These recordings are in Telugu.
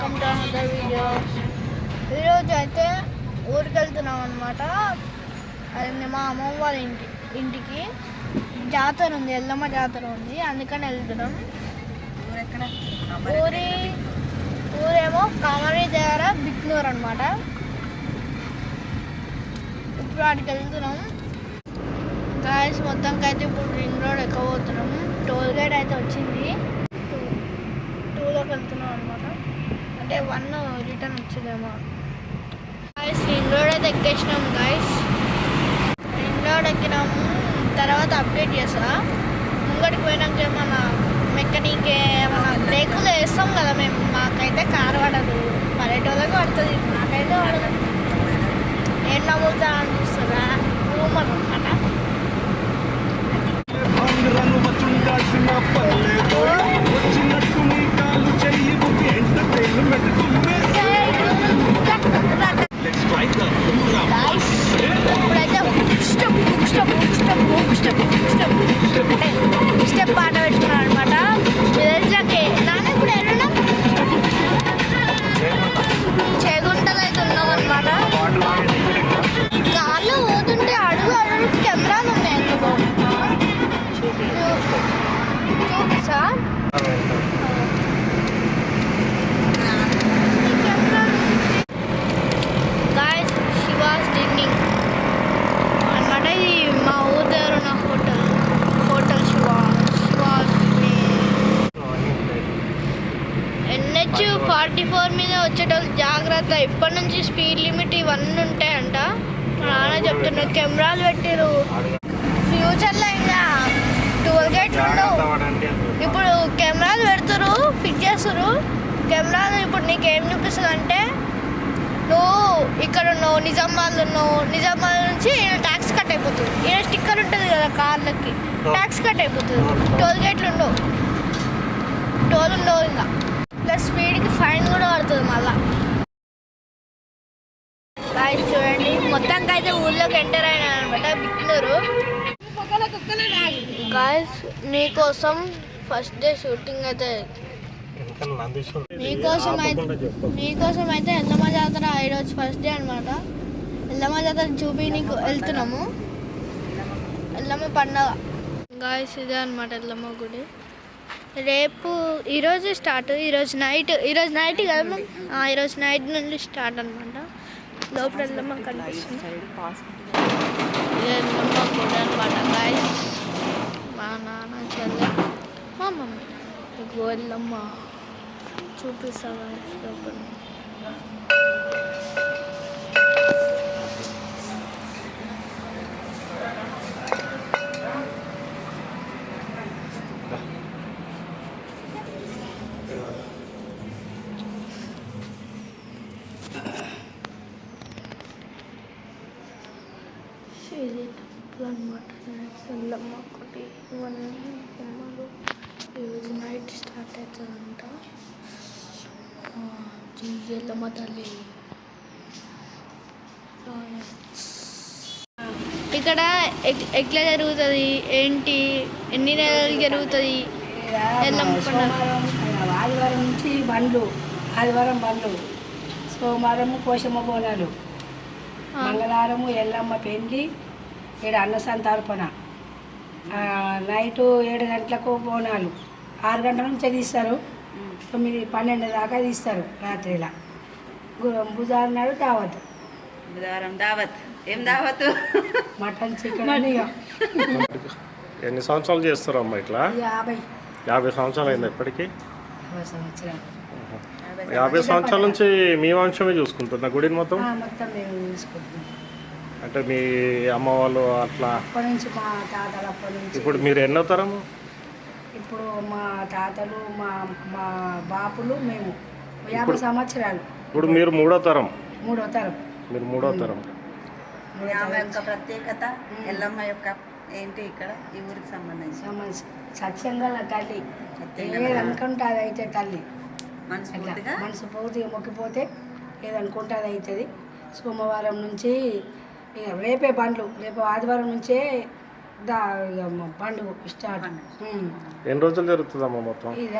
Welcome to another video. ఈరోజు అయితే ఊరికి వెళ్తున్నాం అనమాట. అది మా అమ్మమ్మ వాళ్ళ ఇంటికి జాతర ఉంది, ఎల్లమ్మ జాతర ఉంది, అందుకని వెళ్తున్నాం. ఊరేమో కామరీ దగ్గర బిక్నూర్ అనమాట. ఇప్పుడు వాటికి వెళ్తున్నాం గాయస్. మొత్తానికి అయితే ఇప్పుడు రింగ్ రోడ్ ఎక్కబోతున్నాం. టోల్ గేట్ అయితే వచ్చింది, 2లోకి వెళ్తున్నాం అనమాట. అంటే 1 రిటర్న్ వచ్చిందేమో. గాయస్ రింగ్ రోడ్ అయితే ఎక్కేసినాం గాయస్. రింగ్ రోడ్ ఎక్కినాము, తర్వాత అప్డేట్ చేస్తా. ముంగడికి పోయినాక ఏమన్నా మెకానిక్ ఏమన్నా బ్రేకులు వేస్తాం కదా మేము. మాకైతే కారు పడదు, పడేటోళ్ళకి పడుతుంది, మాకైతే పడదు. ఏం నమ్ముతా అని చూస్తుందా రూమ్ అనమాట. స్టెప్ పాట పెట్టుకున్నాను అనమాట. విలేజ్లకి నాన్న ఇప్పుడు వెళ్ళడం చేగుంటలు అయితే ఉన్నాం అనమాట. కార్లో పోతుంటే అడుగు కెమెరాలు ఉన్నాయి ఎందుకో చూపిస్తా. గాయస్ శివాస్ డిన్నింగ్ అనమాట. ఇది మా ఊరి దగ్గర ఉన్న హోటల్ శివాస్ NH 44 మీద వచ్చేటోళ్ళు జాగ్రత్త. ఇప్పటి నుంచి స్పీడ్ లిమిట్ ఇవన్నీ ఉంటాయంట. మా నాన్న చెప్తున్నారు. కెమెరాలు పెట్టిరు, ఫ్యూచర్లో ఇంకా టోల్ గేట్లు ఉండవు. ఇప్పుడు కెమెరాలు పెడతారు, ఫిక్స్ చేస్తారు కెమెరాలు. ఇప్పుడు నీకు ఏం చూపిస్తుంది అంటే, నువ్వు ఇక్కడ ఉన్నావు, నిజామాబాద్లో ఉన్నావు, నిజామాబాద్ నుంచి ట్యాక్స్ కట్ అయిపోతుంది. ఈయన స్టిక్కర్ ఉంటుంది కదా కార్లకి, ట్యాక్స్ కట్ అయిపోతుంది. టోల్ గేట్లు ఉండవు, టోల్ ఉండవు ఇంకా. ప్లస్ స్పీడ్కి ఫైన్ కూడా పడుతుంది మళ్ళా. గాయస్ చూడండి, మొత్తానికి అయితే ఊళ్ళోకి ఎంటర్ అయినా అనమాట బిక్నూరు. గాయస్ నీకోసం ఫస్ట్ డే షూటింగ్ అయితే నీకోసం అయితే ఎల్లమ్మ జాతర ఈరోజు ఫస్ట్ డే అనమాట. ఎల్లమ్మ జాతర చూపి నీకు వెళ్తున్నాము. ఎల్లమ్మ పండగ గాయస్ ఇదే అనమాట ఎల్లమ్మ గుడి. రేపు ఈరోజు స్టార్ట్, ఈరోజు నైట్ కదా మేము. ఈరోజు నైట్ నుండి స్టార్ట్ అనమాట. లోపల ఎల్లమ్మ కనిపిస్తుంది, ఎల్లమ్మ గుడి అనమాట గాయస్. మా నాన్న చెల్లె మా మమ్మీ ఎల్లమ్మ చూపిస్తా గాయస్ లోపల. ఇది టెంపుల్ అనమాట. ఎల్లమ్మ ఒకటి, ఇవన్నీ బొమ్మలు. ఈరోజు నైట్ స్టార్ట్ అవుతుందంట. ఎల్లమ్మ తల్లి ఇక్కడ ఎట్లా జరుగుతుంది ఏంటి, ఎన్ని నెలలు జరుగుతుంది ఎల్లమ్మ పండుగ? ఆదివారం నుంచి బండ్లు, ఆదివారం బండ్లు, సోమవారము పోషమ్మ బోనాలు, మంగళవారము ఎల్లమ్మ పెండ్లి, 7 అన్నసంతర్పణ, నైటు 7 గంటలకు బోనాలు, 6 గంటల నుంచి తీస్తారు, 9-12 దాకా తీస్తారు రాత్రిలా. బుధవారం నాడు దావత్. బుధవారం దావత్. ఏం దావత్? Mutton, chicken. ఎన్ని సంవత్సరాలు చేస్తారు అమ్మ ఇట్లా? 50 సంవత్సరాలు అయింది ఇప్పటికి. 50 సంవత్సరాలు. 50 సంవత్సరాల నుంచి మీ వంశమే చూసుకుంటుందా గుడిని మొత్తం? మొత్తం మేము చూసుకుంటున్నాం. అంటే మీ అమ్మ వాళ్ళు అట్లా అప్పటి నుంచి మా తాతలు అప్పటి నుంచి. ఇప్పుడు మీరు ఎన్నో తరము? ఇప్పుడు మా తాతలు, మా మా బాపులు, మేము 50 సంవత్సరాలు. ఇప్పుడు మీరు మూడో తరం. మీరు మూడో తరం. ఆమె యొక్క ప్రత్యేకత, ఎల్లమ్మ యొక్క ఏంటి ఇక్కడ ఈ ఊరికి సంబంధించి సత్యంగా తల్లి ఏదనుకుంటే అది అయితే తల్లి మనసు పూర్తిగా మొక్కిపోతే ఏదనుకుంటే అది అవుతుంది. సోమవారం నుంచి రేపే బండ్లు, రేపు ఆదివారం నుంచే పండుగ స్టార్ట్. ఎన్ని రోజులు జరుగుతుందమ్మా మొత్తం? ఇక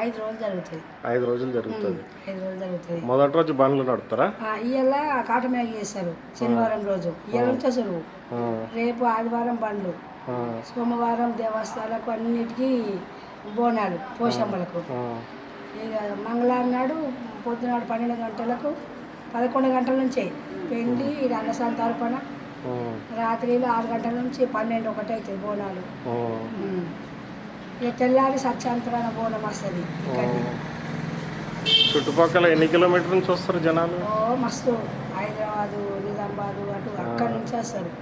5 రోజులు జరుగుతుంది. 5 రోజులు జరుగుతుంది. 5 రోజులు జరుగుతుంది. మొదటి రోజు బండ్లు నడుపుతారా? ఇవాళ కాటమేగ చేస్తారు శనివారం రోజు. ఇవాళ నుంచి సులువు. రేపు ఆదివారం బండ్లు, సోమవారం దేవస్థానాలకు అన్నిటికీ బోనాలు పోషమ్మలకు. ఇక మంగళవారం నాడు పొద్దునాడు 12 గంటలకు 11 గంటల నుంచే పెండి అన్నసంతర్పణ. రాత్రిలో 6 గంటల నుంచి 12 ఒకటి అవుతుంది బోనాలు. ఇక తెల్లారి సత్యాంతరాన బోనం వస్తుంది. చుట్టుపక్కల ఎన్ని కిలోమీటర్ నుంచి వస్తారు జనాలు? మస్తు హైదరాబాదు, నిజామాబాదు అటు అక్కడి నుంచి వస్తారు.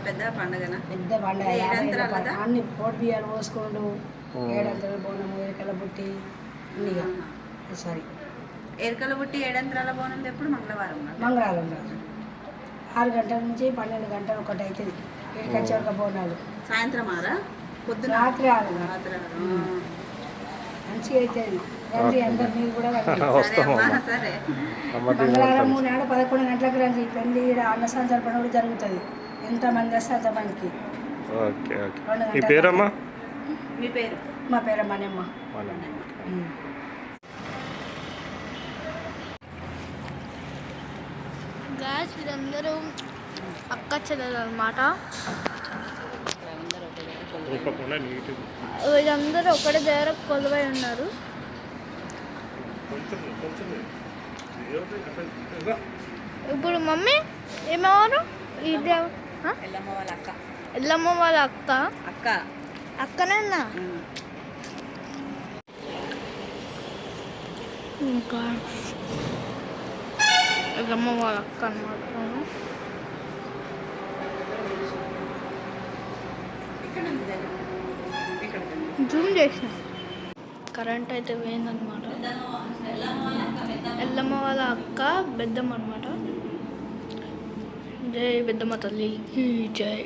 పెద్ద పండుగ. అన్ని పోటు బియ్యాలు పోసుకుంటూ 7 బోనము, ఎరకల బుట్టి అన్ని. సారీ, ఎరకల బుట్టి 7 బోనం ఎప్పుడు? మంగళవారం. మంగళవారం రోజు 6 గంటల నుంచి 12 గంటలు ఒకటి అవుతుంది. ఇక్కడికి బోనాలు సాయంత్రం పొద్దున రాత్రి 6 మంచిగా అవుతుంది. రండి అందరు, మీరు కూడా రండి. సరే. మంగళవారం నాడు 11 గంటలకు రండి. పెళ్లి అన్నసంతర్పణ కూడా జరుగుతుంది. ఎంతమంది వస్తే అంతమందికి. మీ పేరమ్మా? మీ పేరు? మా పేరు మనమ్మ. గాయస్ వీరందరూ అక్క చెల్లెలు అనమాట. వీరందరూ ఒకటి దగ్గర కొలువై ఉన్నారు. ఇప్పుడు మమ్మీ ఏమన్నారు? ఇది ఎల్లమ్మ వాళ్ళ అక్క. ఎల్లమ్మ వాళ్ళ అక్క. అక్క అక్కనేనా? ఇంకా ఎల్లమ్మ వాళ్ళ అక్క అనమాట. జూమ్ చేసిన కరెంట్ అయితే పోయిందనమాట. ఎల్లమ్మ వాళ్ళ అక్క పెద్దమ్మ అనమాట. జై పెద్దమ్మ తల్లి జై.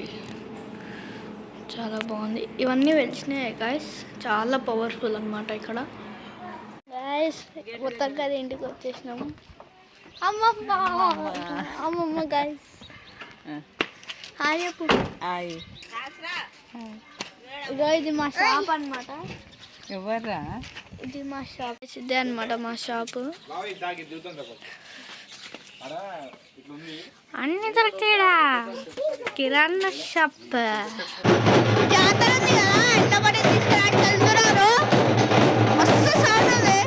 చాలా బాగుంది. ఇవన్నీ వెలిసినాయి గాయస్. చాలా పవర్ఫుల్ అనమాట ఇక్కడ. గాయస్ మొత్తం కదా ఇంటికి వచ్చేసినాము. అమ్మమ్మ అమ్మమ్మ గాయస్ హాయ్ చెప్పు. ఇదో ఇది మా షాప్ అనమాట. ఎవర్రా? ఇది మా షాప్. ఇదే అనమాట మా షాపు. అన్ని దొరికాడా కిరాణా షాప్. జాతర ఉంది కదా, ఎంత పడి తీసుకురావడానికి వెళ్తున్నారు. మస్తు సౌండ్ ఉంది.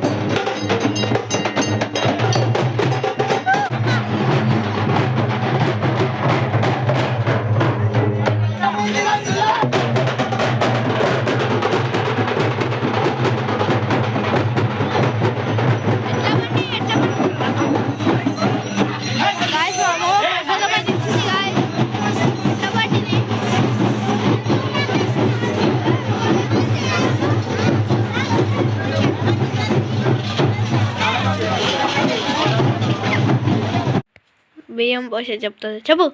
బియ్యం పోసే చెప్తుంది చెప్పు.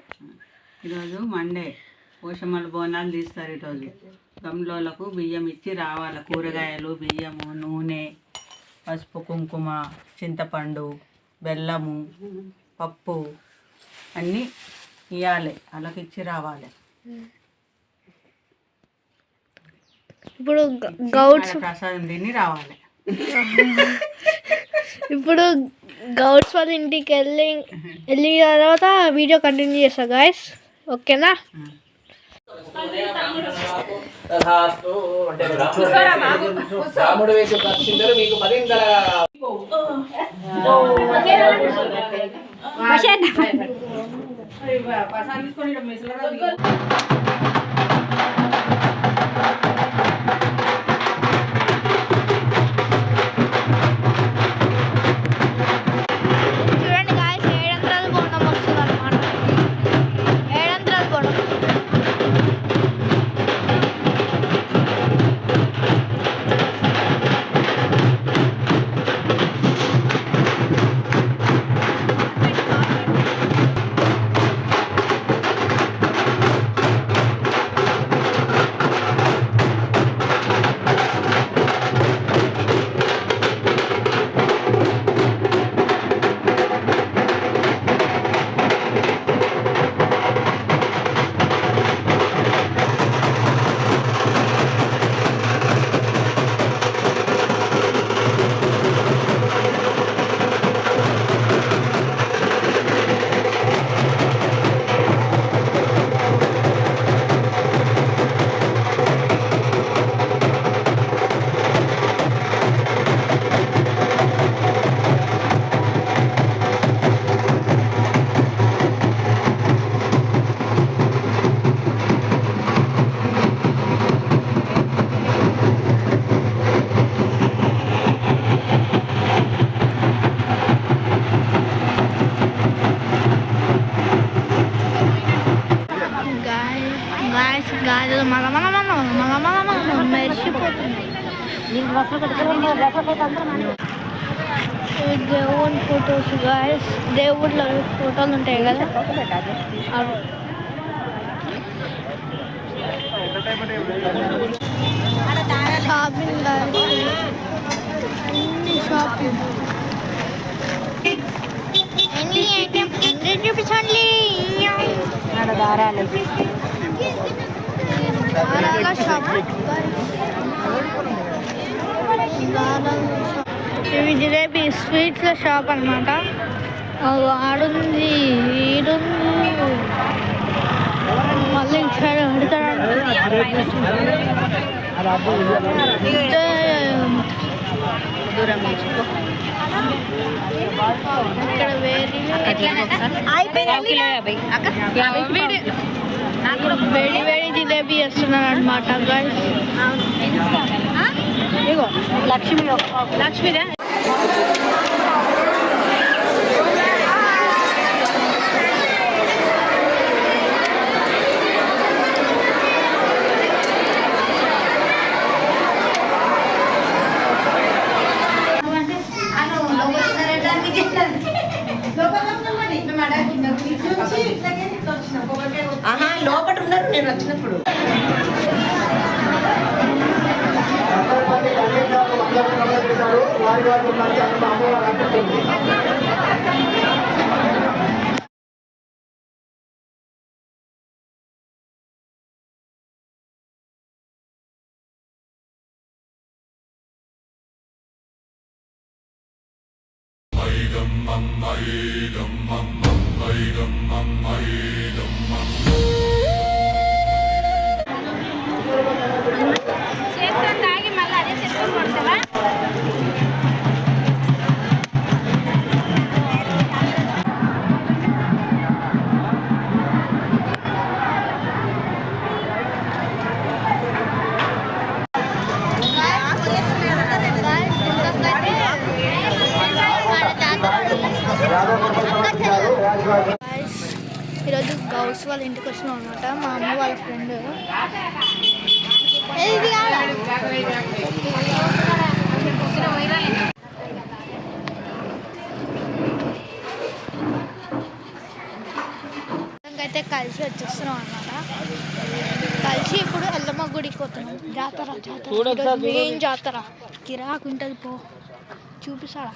ఈరోజు మండే పోషమ్మల బోనాలు తీస్తారు. ఈరోజు గమ్లోలకు బియ్యం ఇచ్చి రావాలి. కూరగాయలు, బియ్యము, నూనె, పసుపు, కుంకుమ, చింతపండు, బెల్లము, పప్పు అన్నీ ఇవ్వాలి. అలాగే ఇచ్చి రావాలి. ఇప్పుడు గౌడ్స్ ప్రసాదం తిని రావాలి. ఇప్పుడు గౌడ్స్ వాళ్ళ ఇంటికి వెళ్ళిన తర్వాత వీడియో కంటిన్యూ చేస్తా గాయస్. ఓకేనా? చూడండి గాయస్, 700 బోనం వస్తుంది అనమాట. 700 బోనం. దేవుని ఫొటోస్ గాయస్, దేవుళ్ళ ఫోటోలు ఉంటాయి కదా అవి. షాపింగ్ అన్ని షాపింగ్ ఎన్ని ఐటమ్ 100 రూపీస్ ఓన్లీ. దారాల షాప్, ఇవి జిలేబీ స్వీట్ల షాప్ అనమాట. ఆడుంది, ఈడుంది, మళ్ళీ ఇచ్చాడు ఇక్కడ వేడి వేడి జిలేబీ వేస్తున్నారు అనమాట గైస్. లక్ష్మీదే లోపల ఉన్నారు నేను వచ్చినప్పుడు. ఈరోజు గౌస్ వాళ్ళ ఇంటికి వచ్చినాం అనమాట. మా అమ్మ వాళ్ళ ఫ్రెండ్. అయితే కలిసి వచ్చేస్తున్నాం అనమాట. కలిసి ఇప్పుడు ఎల్లమ్మ గుడికి పోతున్నాం. జాతర ఏం జాతర కిరాకు ఉంటుంది, పో చూపిస్తాడా.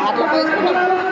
అట్లా పోసుకుంటాం.